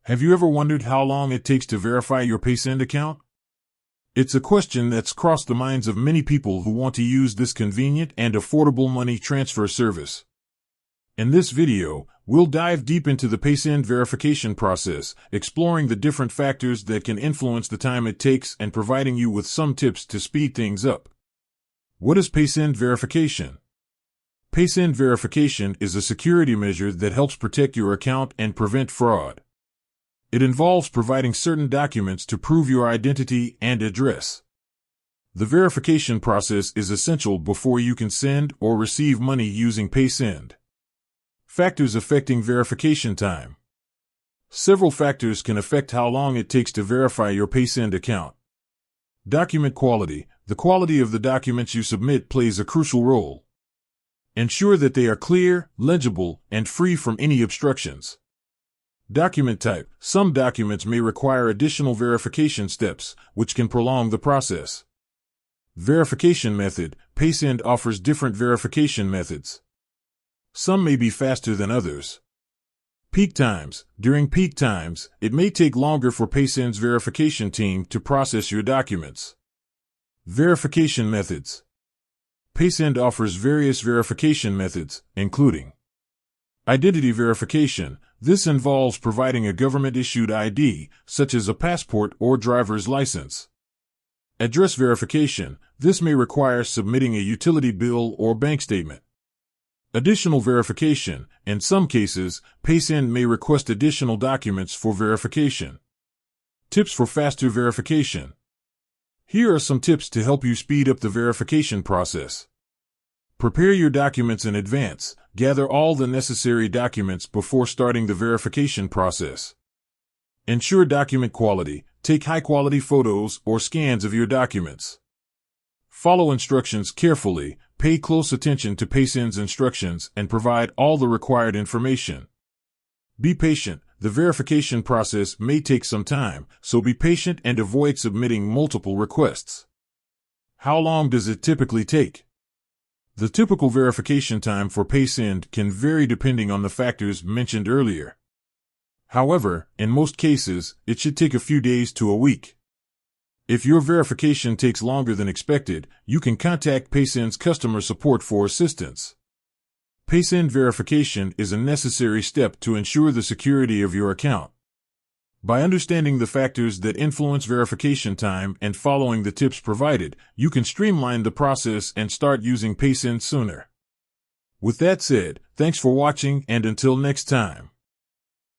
Have you ever wondered how long it takes to verify your Paysend account? It's a question that's crossed the minds of many people who want to use this convenient and affordable money transfer service. In this video, we'll dive deep into the Paysend verification process, exploring the different factors that can influence the time it takes and providing you with some tips to speed things up. What is Paysend verification? Paysend verification is a security measure that helps protect your account and prevent fraud. It involves providing certain documents to prove your identity and address. The verification process is essential before you can send or receive money using Paysend. Factors affecting verification time. Several factors can affect how long it takes to verify your Paysend account. Document quality. The quality of the documents you submit plays a crucial role. Ensure that they are clear, legible, and free from any obstructions. Document type. Some documents may require additional verification steps, which can prolong the process. Verification method. Paysend offers different verification methods. Some may be faster than others. Peak times. During peak times, it may take longer for Paysend's verification team to process your documents. Verification methods. Paysend offers various verification methods, including identity verification. This involves providing a government-issued ID, such as a passport or driver's license. Address verification. This may require submitting a utility bill or bank statement. Additional verification. In some cases, Paysend may request additional documents for verification. Tips for faster verification. Here are some tips to help you speed up the verification process. Prepare your documents in advance. Gather all the necessary documents before starting the verification process. Ensure document quality. Take high-quality photos or scans of your documents. Follow instructions carefully. Pay close attention to Paysend's instructions and provide all the required information. Be patient. The verification process may take some time, so be patient and avoid submitting multiple requests. How long does it typically take? The typical verification time for Paysend can vary depending on the factors mentioned earlier. However, in most cases, it should take a few days to a week. If your verification takes longer than expected, you can contact Paysend's customer support for assistance. Paysend verification is a necessary step to ensure the security of your account. By understanding the factors that influence verification time and following the tips provided, you can streamline the process and start using Paysend sooner. With that said, thanks for watching and until next time.